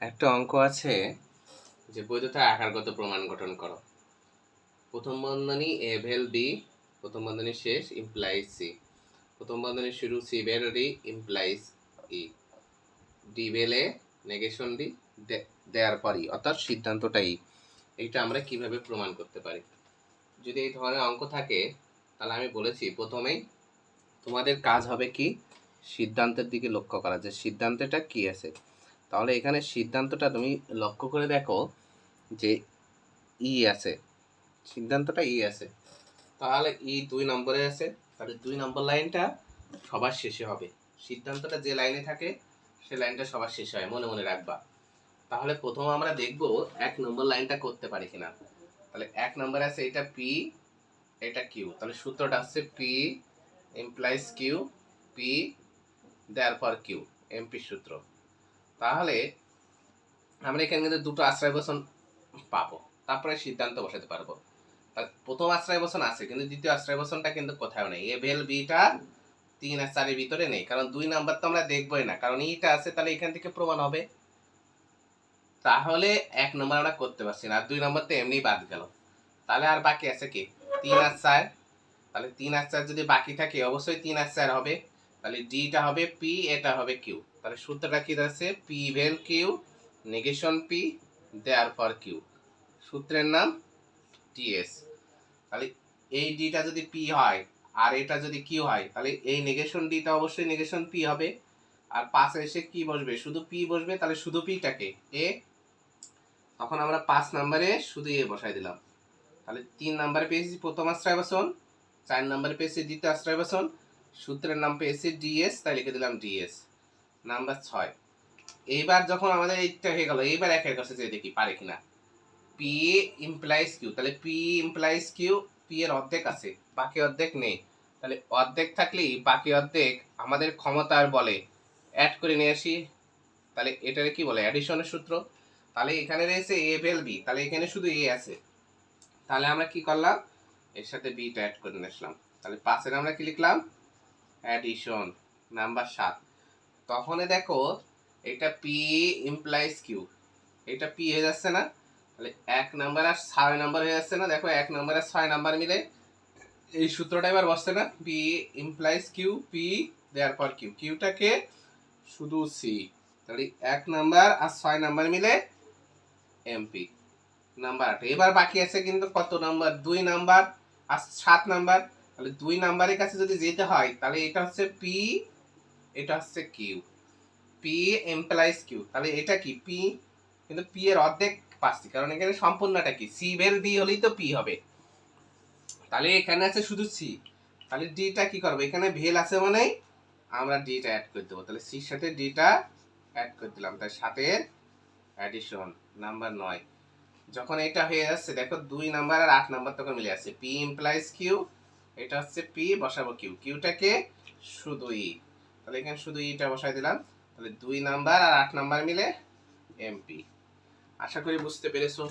একটা অঙ্ক আছে যে বৈধতা আকারগত প্রমাণ গঠন করো। প্রথম বন্ধনী এ ভেল বি, প্রথম বন্ধনী শেষ ইমপ্লাইজ সি, প্রথম বন্ধনী শুরু সি ভেল ডি ইমপ্লাইজ ই, ডি ভেল এ নেগেশন ডি দেওয়ার পরই, অর্থাৎ সিদ্ধান্তটা ই। এইটা আমরা কিভাবে প্রমাণ করতে পারি? যদি এই ধরনের অঙ্ক থাকে তাহলে আমি বলেছি প্রথমেই তোমাদের কাজ হবে কি, সিদ্ধান্তের দিকে লক্ষ্য করা, যে সিদ্ধান্তটা কি আছে। তাহলে এখানে সিদ্ধান্তটা তুমি লক্ষ্য করে দেখো যে ই আছে, সিদ্ধান্তটা ই আছে, তাহলে ই 2 নম্বরে আছে, তাহলে 2 নম্বর লাইনটা সবার শেষে হবে। সিদ্ধান্তটা যে লাইনে থাকে সে লাইনটা সবার শেষে হয়, মনে মনে রাখবা। তাহলে প্রথম আমরা দেখব 1 নম্বর লাইনটা করতে পারি কিনা। তাহলে 1 নম্বরে আছে এটা পি, এটা কিউ, তাহলে সূত্রটা হচ্ছে পি ইমপ্লাইজ কিউ, পি দেয়ার পর কিউ, এমপি সূত্র। তাহলে আমরা এখানে কিন্তু দুটো আশ্রয় বচন পাবো, তারপরে সিদ্ধান্ত বসাতে পারবো। প্রথম আশ্রয় বচন আছে কিন্তু দ্বিতীয় আশ্রয় বচনটা কিন্তু কোথাও নেই। এ ভেল বিটা 3 আর 4 এর ভিতরে নেই, কারণ 2 নাম্বার তো আমরা দেখবোই না, কারণ ইটা আছে, তাহলে এখান থেকে প্রমাণ হবে। তাহলে 1 নম্বর আমরা করতে পারছি না, আর 2 নম্বর তো এমনি বাদ গেল। তাহলে আর বাকি আছে কি 3 আর 4। তাহলে 3 আর 4 যদি বাকি থাকে অবশ্যই 3 আর 4 হবে, তাহলে ডিটা হবে পি, এটা হবে কিউ। তাহলে সূত্রটা কি আছে, পি ভেল কিউ নেগেশন পি দেয়ার পর কিউ, সূত্রের নাম টিএস। তাহলে এই ডিটা যদি পি হয় আর এটা যদি কিউ হয়, তাহলে এই নেগেশন ডিটা অবশ্যই নেগেশন পি হবে, আর পাশে এসে কি বসবে, শুধু পি বসবে। তাহলে শুধু পিটাকে এ, তখন আমরা 5 নম্বরে শুধু এ বসাই দিলাম। তাহলে 3 নম্বরে পেয়েছি প্রথম আশ্রয় বচন, 4 নম্বরে পেয়েছি দ্বিতীয় আশ্রয় বচন, সূত্রের নাম পেয়েছি ডিএস, তাই লিখে দিলাম ডিএস। নাম্বার 6। এইবার যখন আমাদের এইটা হয়ে গেল, এইবার একের কাছে যে দেখি পারে কিনা। পি ইমপ্লাইজ কিউ, তাহলে পি ইমপ্লাইজ কিউ, পি এর অর্ধেক আছে, বাকি অর্ধেক নেই। তাহলে অর্ধেক থাকলেই বাকি অর্ধেক আমাদের ক্ষমতার বলে অ্যাড করে নিয়ে আসি। তাহলে এটারে কি বলে, অ্যাডিশনের সূত্র। তাহলে এখানে রয়েছে এ ভেল বি, তাহলে এখানে শুধু এ আছে, তাহলে আমরা কি করলাম, এর সাথে বিটা অ্যাড করে নিয়ে আসলাম। তাহলে 5 এর আমরা কি লিখলাম, অ্যাডিশন। নাম্বার 7। তখন দেখো এটা পি ইমপ্লাইজ কিউ, এটা পি হয়ে যাচ্ছে না, তাহলে 1 নাম্বার আর 6 নাম্বার হয়ে যাচ্ছে না। দেখো 1 নাম্বার আর 6 নাম্বার মিলে এই সূত্রটা এবার বসছে না, পি ইমপ্লাইজ কিউ, পি দেয়ার পর কিউ, কিউটাকে শুধু সি। তাহলে 1 নাম্বার আর 6 নাম্বার মিলে এমপি। নাম্বার 8। এবার বাকি আছে কিন্তু কত নাম্বার, 2 নাম্বার আর 7 নাম্বার। তাহলে 2 নাম্বারের কাছে যদি যেতে হয়, তাহলে এটা হচ্ছে পি, এটা হচ্ছে কিউ, পি এমপ্লাইজ কিউ। তাহলে এটা কি পি, কিন্তু পি এর অর্ধেক পাচ্ছি, কারণ এখানে সম্পূর্ণটা কি সি ভেল ডি হলেই তো পি হবে। তাহলে এখানে আছে শুধু সি, তাহলে ডিটা কি করবো, এখানে ভেল আছে মানে আমরা ডিটা অ্যাড করে দেবো। তাহলে সির সাথে ডিটা অ্যাড করে দিলাম, তাই 7 এর অ্যাডিশন। নাম্বার 9। যখন এটা হয়ে যাচ্ছে দেখো 2 নাম্বার আর 8 নাম্বার তখন মিলে আছে, পি ইমপ্লাইজ কিউ, এটা হচ্ছে পি বসাবো কিউ, কিউটাকে শুধু ই, তাহলে এখানে শুধু ইটা বসাই দিলাম। তাহলে 2 নাম্বার আর 8 নাম্বার মিলে এমপি। আশা করি বুঝতে পেরেছো।